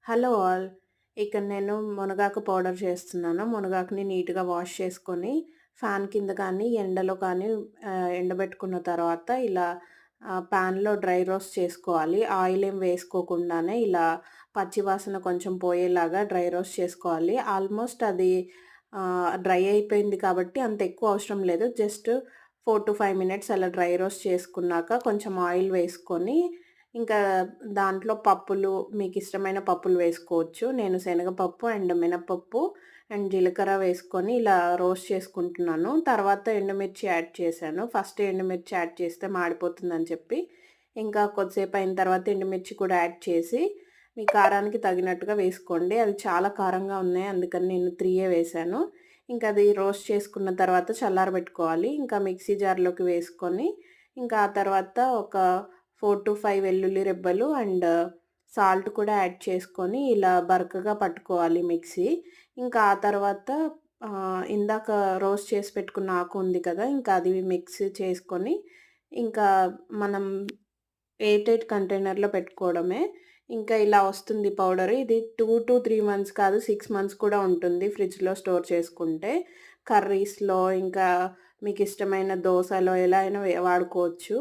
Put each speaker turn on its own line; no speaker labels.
Hello all. ఇక్కడ నేను మునగాకు పౌడర్ చేస్తున్నాను. మునగాకుని నీట్‌గా వాష్ చేసుకొని, ఫ్యాన్ కింద కానీ, ఎండలో కానీ ఎండబెట్టుకున్న తర్వాత ఇలా పాన్‌లో డ్రై రోస్ట్ చేసుకోవాలి. ఆయిల్ ఏం వేసుకోకుండానే ఇలా పచ్చి వాసన కొంచెం పోయేలాగా డ్రై రోస్ట్ చేసుకోవాలి. ఆల్మోస్ట్ అది డ్రై అయిపోయింది కాబట్టి అంత ఎక్కువ అవసరం లేదు. జస్ట్ 4-5 మినిట్స్ అలా డ్రై రోస్ట్ చేసుకున్నాక కొంచెం ఆయిల్ వేసుకొని ఇంకా దాంట్లో పప్పులు మీకిష్టమైన పప్పులు వేసుకోవచ్చు. నేను శనగపప్పు అండ్ మినపప్పు అండ్ జీలకర్ర వేసుకొని ఇలా రోస్ట్ చేసుకుంటున్నాను. తర్వాత ఎండుమిర్చి యాడ్ చేశాను. ఫస్ట్ ఎండుమిర్చి యాడ్ చేస్తే మాడిపోతుందని చెప్పి, ఇంకా కొద్దిసేపు అయిన తర్వాత ఎండుమిర్చి కూడా యాడ్ చేసి, మీ కారానికి తగినట్టుగా వేసుకోండి. అవి చాలా కారంగా ఉన్నాయి. అందుకని నేను 3 వేశాను. ఇంకా అది రోస్ట్ చేసుకున్న తర్వాత చల్లారబెట్టుకోవాలి. ఇంకా మిక్సీ జార్‌లోకి వేసుకొని, ఇంకా ఆ తర్వాత ఒక 4-5 వెల్లుల్లి రెబ్బలు అండ్ సాల్ట్ కూడా యాడ్ చేసుకొని ఇలా బరకగా పట్టుకోవాలి మిక్సీ. ఇంకా ఆ తర్వాత ఇందాక రోస్ట్ చేసి పెట్టుకున్న ఆకు ఉంది కదా! ఇంకా అది మిక్స్ చేసుకొని, ఇంకా మనం ఎయిర్ కంటైనర్‌లో పెట్టుకోవడమే. ఇంకా ఇలా వస్తుంది పౌడర్. ఇది 2-3 మంత్స్ కాదు 6 మంత్స్ కూడా ఉంటుంది ఫ్రిడ్జ్‌లో స్టోర్ చేసుకుంటే. కర్రీస్‌లో ఇంకా మీకిష్టమైన దోసలో ఎలా అయినా వాడుకోవచ్చు.